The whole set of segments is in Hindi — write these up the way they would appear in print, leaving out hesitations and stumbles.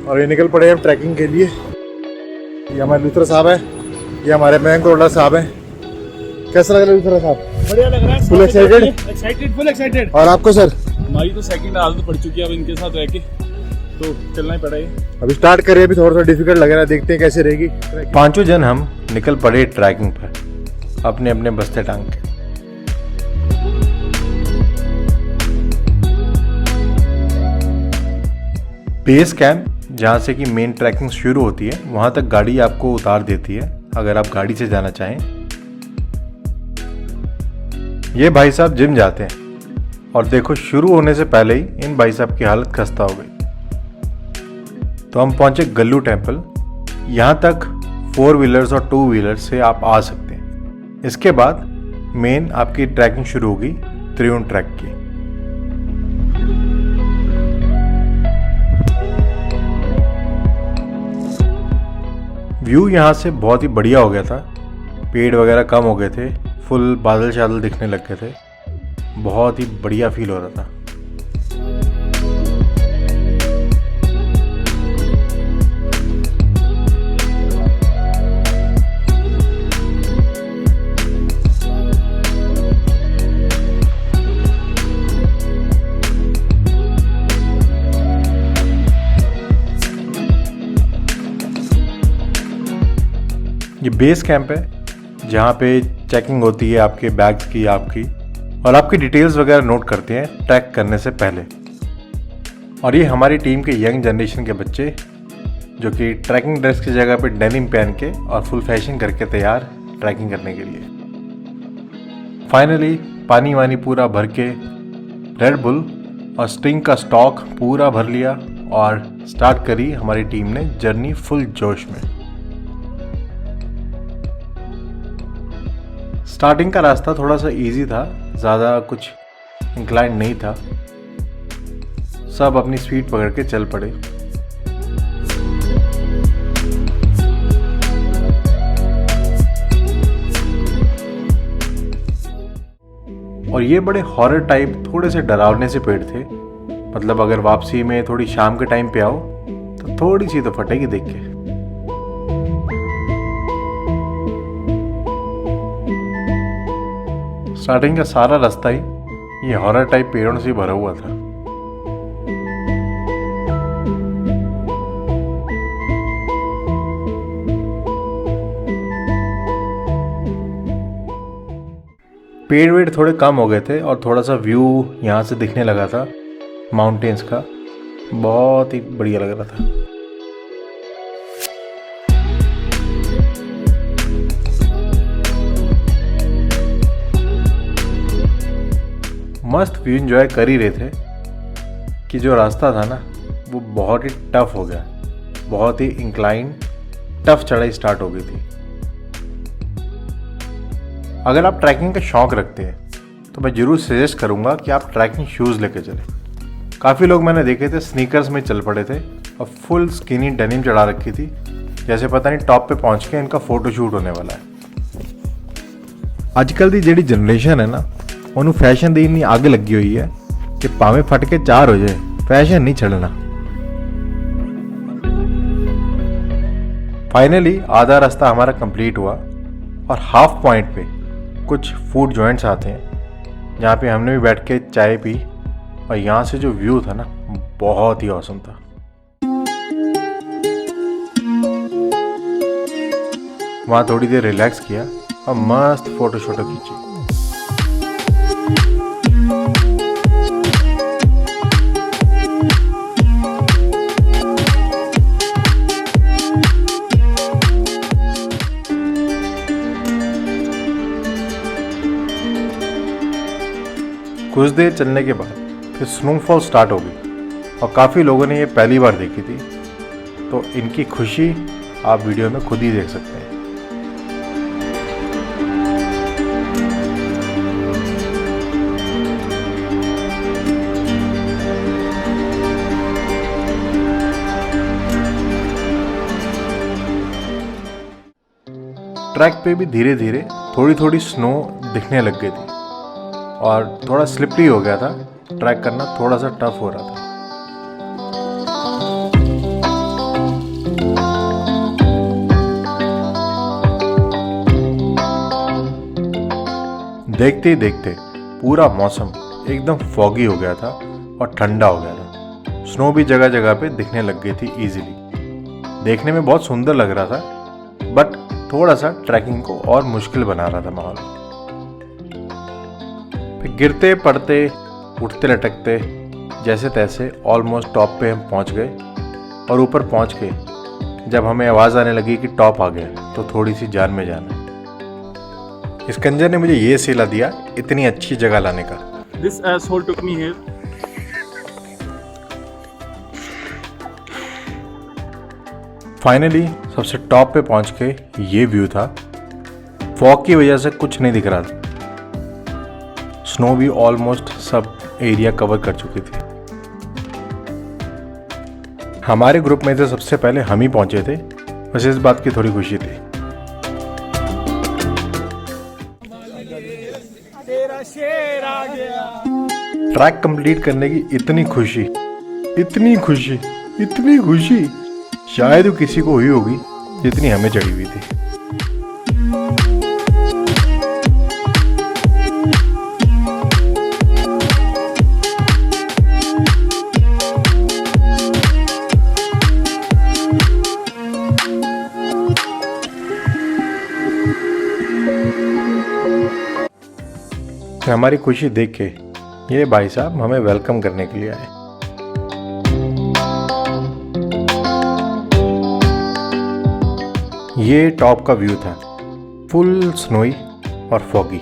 और ये निकल पड़े हम ट्रैकिंग के लिए। ये हमारे लूथरा साहब है, ये हमारे मयंक अरोड़ा साहब हैं। कैसा लग रहा है लूथरा साहब? बढ़िया लग रहा है। Full excited? Full excited. और आपको सर? हमारी तो सेकंड आदत पड़ चुकी है अब इनके साथ रह के, तो चलना ही पड़ेगा। अभी स्टार्ट करें, अभी थोड़ा सा डिफिकल्ट लग रहा है, देखते हैं कैसे रहेगी। पांचों जन हम निकल पड़े ट्रैकिंग पर अपने अपने बस्ते टांग के। बेस कैंप जहाँ से कि मेन ट्रैकिंग शुरू होती है वहाँ तक गाड़ी आपको उतार देती है अगर आप गाड़ी से जाना चाहें। ये भाई साहब जिम जाते हैं और देखो शुरू होने से पहले ही इन भाई साहब की हालत खस्ता हो गई। तो हम पहुंचे गल्लू टेम्पल। यहाँ तक 4 व्हीलर्स और 2 व्हीलर्स से आप आ सकते हैं। इसके बाद मेन आपकी ट्रैकिंग शुरू होगी त्रिउंड ट्रैक की। व्यू यहाँ से बहुत ही बढ़िया हो गया था, पेड़ वगैरह कम हो गए थे, फुल बादल शादल दिखने लग गए थे, बहुत ही बढ़िया फील हो रहा था। ये बेस कैंप है जहाँ पे चेकिंग होती है आपके बैग्स की, आपकी और आपकी डिटेल्स वगैरह नोट करते हैं ट्रैक करने से पहले। और ये हमारी टीम के यंग जनरेशन के बच्चे जो कि ट्रैकिंग ड्रेस की जगह पे डेनिम पहन के और फुल फैशन करके तैयार ट्रैकिंग करने के लिए। फाइनली पानी वानी पूरा भर के रेड बुल और स्टिंग का स्टॉक पूरा भर लिया और स्टार्ट करी हमारी टीम ने जर्नी फुल जोश में। स्टार्टिंग का रास्ता थोड़ा सा इजी था, ज़्यादा कुछ इंक्लाइन नहीं था, सब अपनी स्पीड पकड़ के चल पड़े। और ये बड़े हॉरर टाइप थोड़े से डरावने से पेड़ थे, मतलब अगर वापसी में थोड़ी शाम के टाइम पे आओ तो थोड़ी सी तो फटेगी देख के। स्टार्टिंग का सारा रास्ता ही ये हॉरर टाइप पेड़ों से भरा हुआ था। पेड़ वेड़ थोड़े कम हो गए थे और थोड़ा सा व्यू यहाँ से दिखने लगा था माउंटेन्स का, बहुत ही बढ़िया लग रहा था। मस्त व्यू एंजॉय कर ही रहे थे कि जो रास्ता था ना वो बहुत ही टफ हो गया, बहुत ही इंक्लाइन टफ चढ़ाई स्टार्ट हो गई थी। अगर आप ट्रैकिंग का शौक रखते हैं तो मैं ज़रूर सजेस्ट करूंगा कि आप ट्रैकिंग शूज़ लेके चलें। काफ़ी लोग मैंने देखे थे स्नीकर्स में चल पड़े थे और फुल स्किनी डेनिम चढ़ा रखी थी, जैसे पता नहीं टॉप पे पहुंच के इनका फोटो शूट होने वाला है। आजकल की जिहड़ी जनरेशन है ना ਉਹਨੂੰ फैशन ਦੀ ਇੰਨੀ ਅੱਗ ਲੱਗੀ ਹੋਈ है कि ਭਾਵੇਂ फट के 4 हो जाए फैशन नहीं छड़ना। फाइनली आधा रास्ता हमारा कंप्लीट हुआ और हाफ पॉइंट पे कुछ फूड जॉइंट्स आते हैं जहाँ पे हमने भी बैठ के चाय पी और यहाँ से जो व्यू था ना बहुत ही औसम था। वहाँ थोड़ी देर रिलैक्स किया और मस्त फोटो शोटो खींची। कुछ देर चलने के बाद फिर स्नोफॉल स्टार्ट हो गई और काफ़ी लोगों ने ये पहली बार देखी थी, तो इनकी खुशी आप वीडियो में खुद ही देख सकते हैं। ट्रैक पे भी धीरे धीरे थोड़ी थोड़ी स्नो दिखने लग गई थी और थोड़ा स्लिपरी हो गया था, ट्रैक करना थोड़ा सा टफ हो रहा था। देखते ही देखते पूरा मौसम एकदम फॉगी हो गया था और ठंडा हो गया था। स्नो भी जगह जगह पे दिखने लग गई थी इजीली। देखने में बहुत सुंदर लग रहा था, बट थोड़ा सा ट्रैकिंग को और मुश्किल बना रहा था माहौल। फिर गिरते पड़ते उठते लटकते जैसे तैसे ऑलमोस्ट टॉप पे हम पहुंच गए। और ऊपर पहुंच के जब हमें आवाज़ आने लगी कि टॉप आ गया तो थोड़ी सी जान में जान आई। इस कंजर ने मुझे ये सिला दिया इतनी अच्छी जगह लाने का। This asshole took me here. Finally सबसे टॉप पे पहुंच के ये व्यू था। फॉग की वजह से कुछ नहीं दिख रहा था। स्नो भी ऑलमोस्ट सब एरिया कवर कर चुकी थी। हमारे ग्रुप में से सबसे पहले हम ही पहुंचे थे, बस इस बात की थोड़ी खुशी थी। ट्रैक कंप्लीट करने की इतनी खुशी, इतनी खुशी, इतनी खुशी शायद वो किसी को हुई होगी जितनी हमें चढ़ी हुई थी। हमारी खुशी देख के ये भाई साहब हमें वेलकम करने के लिए आए। ये टॉप का व्यू था, फुल स्नोई और फॉगी।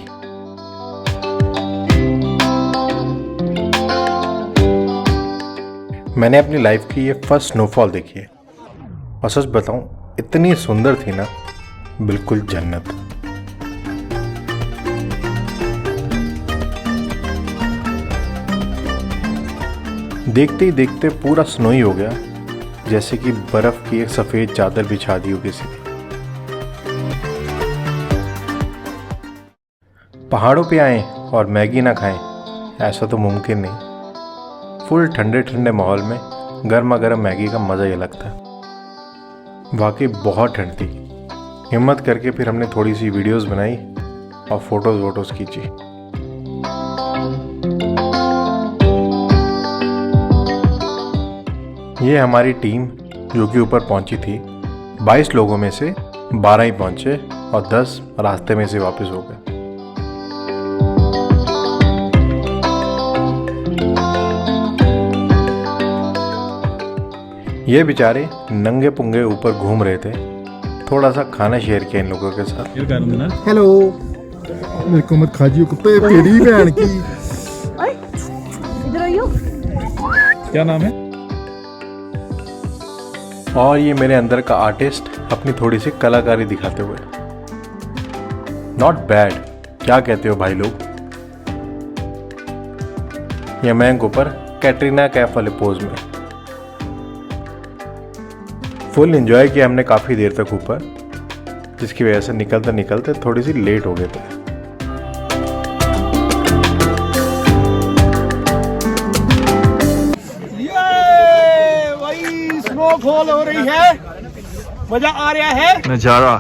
मैंने अपनी लाइफ की ये फर्स्ट स्नोफॉल देखी है और सच बताऊं इतनी सुंदर थी ना, बिल्कुल जन्नत। देखते ही देखते पूरा स्नोई हो गया, जैसे कि बर्फ की एक सफेद चादर बिछा दी हो किसी ने। पहाड़ों पे आए और मैगी ना खाएं, ऐसा तो मुमकिन नहीं। फुल ठंडे ठंडे माहौल में गर्मा गर्म मैगी का मज़ा ही अलग था। वाकई बहुत ठंड थी। हिम्मत करके फिर हमने थोड़ी सी वीडियोस बनाई और फोटोज़ खींची। ये हमारी टीम जो कि ऊपर पहुंची थी। 22 लोगों में से 12 ही पहुंचे और 10 रास्ते में से वापस हो गए। ये बेचारे नंगे पुंगे ऊपर घूम रहे थे। थोड़ा सा खाना शेयर किया इन लोगों के साथ। हेलो, मेरे को मत खाजियो कुत्ते तेरी बहन की। इधर आइयो। क्या नाम है? और ये मेरे अंदर का आर्टिस्ट अपनी थोड़ी सी कलाकारी दिखाते हुए। नॉट बैड, क्या कहते हो भाई लोग? ये मैं ऊपर कैटरीना कैफ वाले पोज में। फुल एंजॉय किया हमने काफ़ी देर तक ऊपर, जिसकी वजह से निकलते निकलते थोड़ी सी लेट हो गए थे। स्नोफॉल हो रही है, मजा आ रहा है, नजारा।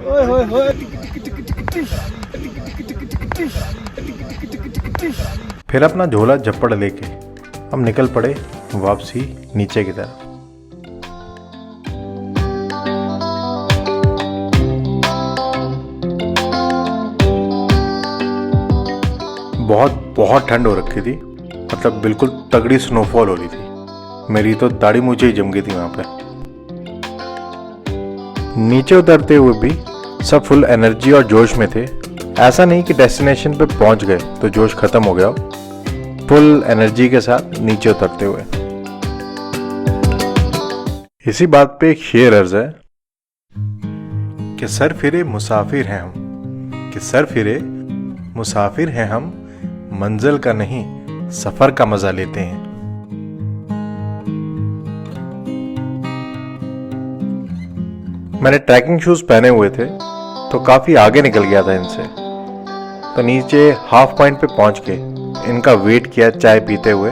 ओए होए होए। फिर अपना झोला झप्पड़ लेके हम निकल पड़े वापसी नीचे की तरफ। बहुत ठंड हो रखी थी, मतलब बिल्कुल तगड़ी स्नोफॉल हो रही थी। मेरी तो दाढ़ी मुझे ही जम गई थी वहां पे। नीचे उतरते हुए भी सब फुल एनर्जी और जोश में थे। ऐसा नहीं कि डेस्टिनेशन पे पहुंच गए तो जोश खत्म हो गया। फुल एनर्जी के साथ नीचे उतरते हुए। इसी बात पे एक शेर अर्ज है कि सर फिरे मुसाफिर हैं हम, कि सर फिरे मुसाफिर हैं हम, मंजिल का नहीं सफर का मजा लेते हैं। मैंने ट्रैकिंग शूज पहने हुए थे तो काफी आगे निकल गया था इनसे। तो नीचे हाफ पॉइंट पे पहुंच के इनका वेट किया चाय पीते हुए,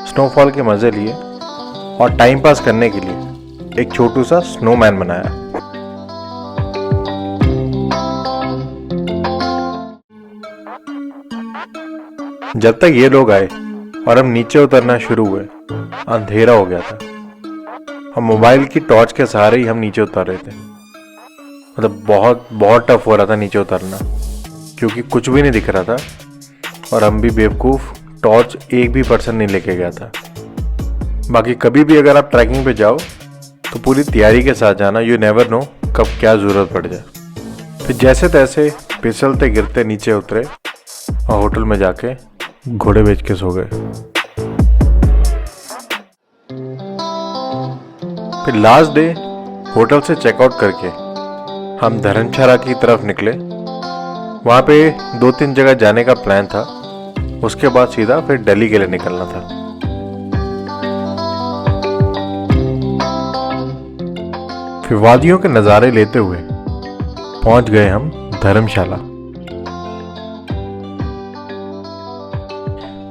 स्नोफॉल के मजे लिए और टाइम पास करने के लिए एक छोटू सा स्नोमैन बनाया। जब तक ये लोग आए और हम नीचे उतरना शुरू हुए, अंधेरा हो गया था। हम मोबाइल की टॉर्च के सहारे ही हम नीचे उतर रहे थे। मतलब बहुत बहुत टफ हो रहा था नीचे उतरना, क्योंकि कुछ भी नहीं दिख रहा था और हम भी बेवकूफ़, टॉर्च एक भी पर्सन नहीं लेके गया था। बाकी कभी भी अगर आप ट्रैकिंग पे जाओ तो पूरी तैयारी के साथ जाना, यू नेवर नो कब क्या ज़रूरत पड़ जाए। फिर जैसे तैसे फिसलते गिरते नीचे उतरे और होटल में जाके घोड़े बेच के सो गए। फिर लास्ट डे होटल से चेकआउट करके हम धर्मशाला की तरफ निकले। वहाँ पे 2-3 जगह जाने का प्लान था, उसके बाद सीधा फिर दिल्ली के लिए निकलना था। फिर वादियों के नज़ारे लेते हुए पहुंच गए हम धर्मशाला।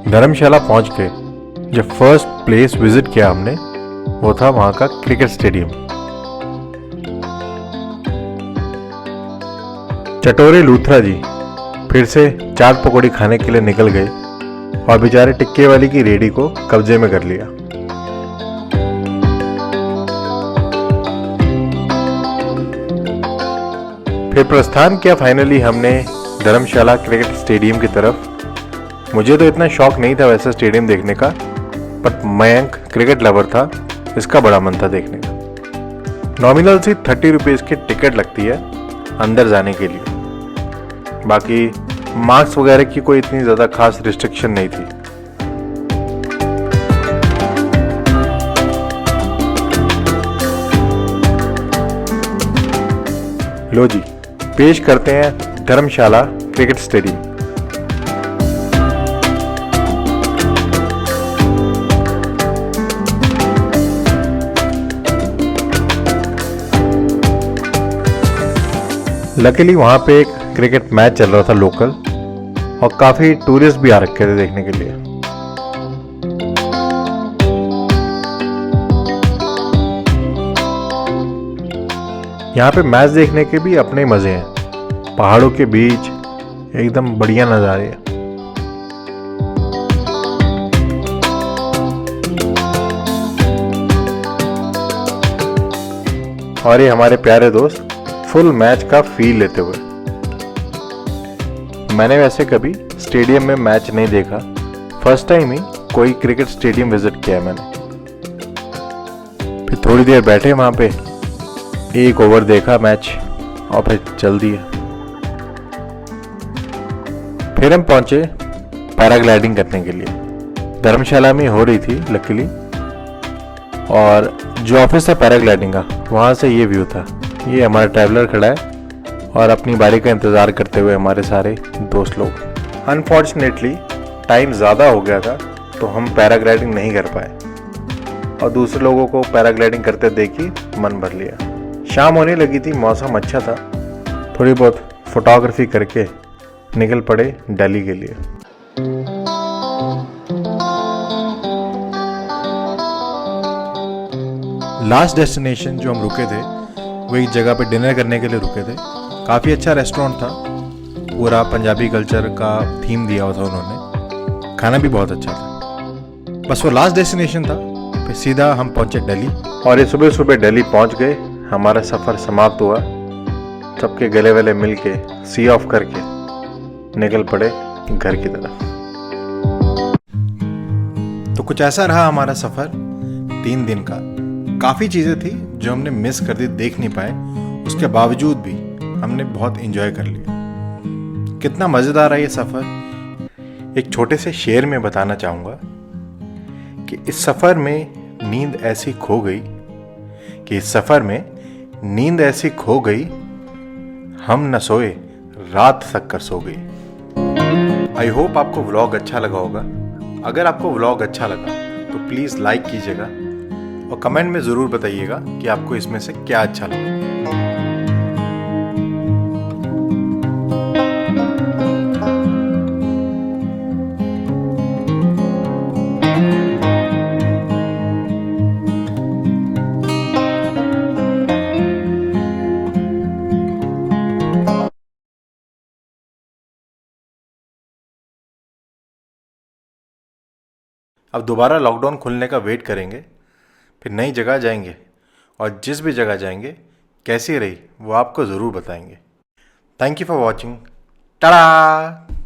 धर्मशाला पहुंच के जो फर्स्ट प्लेस विजिट किया हमने वो था वहां का क्रिकेट स्टेडियम। चटोरे लूथरा जी फिर से चाट पकौड़ी खाने के लिए निकल गए और बेचारे टिक्के वाली की रेडी को कब्जे में कर लिया। फिर प्रस्थान किया फाइनली हमने धर्मशाला क्रिकेट स्टेडियम की तरफ। मुझे तो इतना शौक नहीं था वैसे स्टेडियम देखने का, बट मयंक क्रिकेट लवर था, इसका बड़ा मन था देखने का। नॉमिनल सी 30 रुपीज़ की टिकट लगती है अंदर जाने के लिए। बाकी मार्क्स वगैरह की कोई इतनी ज़्यादा खास रिस्ट्रिक्शन नहीं थी। लो जी, पेश करते हैं धर्मशाला क्रिकेट स्टेडियम। लकीली वहां पे एक क्रिकेट मैच चल रहा था लोकल, और काफी टूरिस्ट भी आ रखे थे देखने के लिए। यहाँ पे मैच देखने के भी अपने मजे हैं। पहाड़ों के बीच एकदम बढ़िया नज़ारे हैं। और ये हमारे प्यारे दोस्त फुल मैच का फील लेते हुए। मैंने वैसे कभी स्टेडियम में मैच नहीं देखा, फर्स्ट टाइम ही कोई क्रिकेट स्टेडियम विजिट किया मैंने। फिर थोड़ी देर बैठे वहां पे, एक ओवर देखा मैच और फिर चल दिया। फिर हम पहुंचे पैराग्लाइडिंग करने के लिए। धर्मशाला में हो रही थी लकीली, और जो ऑफिस है पैराग्लाइडिंग का वहां से ये व्यू था। ये हमारा ट्रैवलर खड़ा है और अपनी बारी का इंतज़ार करते हुए हमारे सारे दोस्त लोग। अनफॉर्चुनेटली टाइम ज़्यादा हो गया था तो हम पैराग्लाइडिंग नहीं कर पाए, और दूसरे लोगों को पैराग्लाइडिंग करते देख ही मन भर लिया। शाम होने लगी थी, मौसम अच्छा था, थोड़ी बहुत फोटोग्राफी करके निकल पड़े दिल्ली के लिए। लास्ट डेस्टिनेशन जो हम रुके थे वो एक जगह पे डिनर करने के लिए रुके थे। काफ़ी अच्छा रेस्टोरेंट था, पूरा पंजाबी कल्चर का थीम दिया हुआ था उन्होंने, खाना भी बहुत अच्छा था। बस वो लास्ट डेस्टिनेशन था, फिर सीधा हम पहुंचे दिल्ली। और ये सुबह सुबह दिल्ली पहुंच गए। हमारा सफ़र समाप्त हुआ, सबके गले वले मिल के सी ऑफ करके निकल पड़े घर की तरफ। तो कुछ ऐसा रहा हमारा सफ़र 3 दिन का। काफ़ी चीज़ें थी जो हमने मिस कर दी, देख नहीं पाए, उसके बावजूद भी हमने बहुत एंजॉय कर लिया। कितना मज़ेदार है ये सफ़र। एक छोटे से शेर में बताना चाहूँगा कि इस सफ़र में नींद ऐसी खो गई हम न सोए, रात तक कर सो गई। आई होप आपको व्लॉग अच्छा लगा होगा। अगर आपको व्लॉग अच्छा लगा तो प्लीज़ लाइक कीजिएगा और कमेंट में ज़रूर बताइएगा कि आपको इसमें से क्या अच्छा लगा। अब दोबारा लॉकडाउन खुलने का वेट करेंगे, फिर नई जगह जाएंगे और जिस भी जगह जाएंगे कैसी रही वो आपको ज़रूर बताएंगे। Thank you for watching. Tata.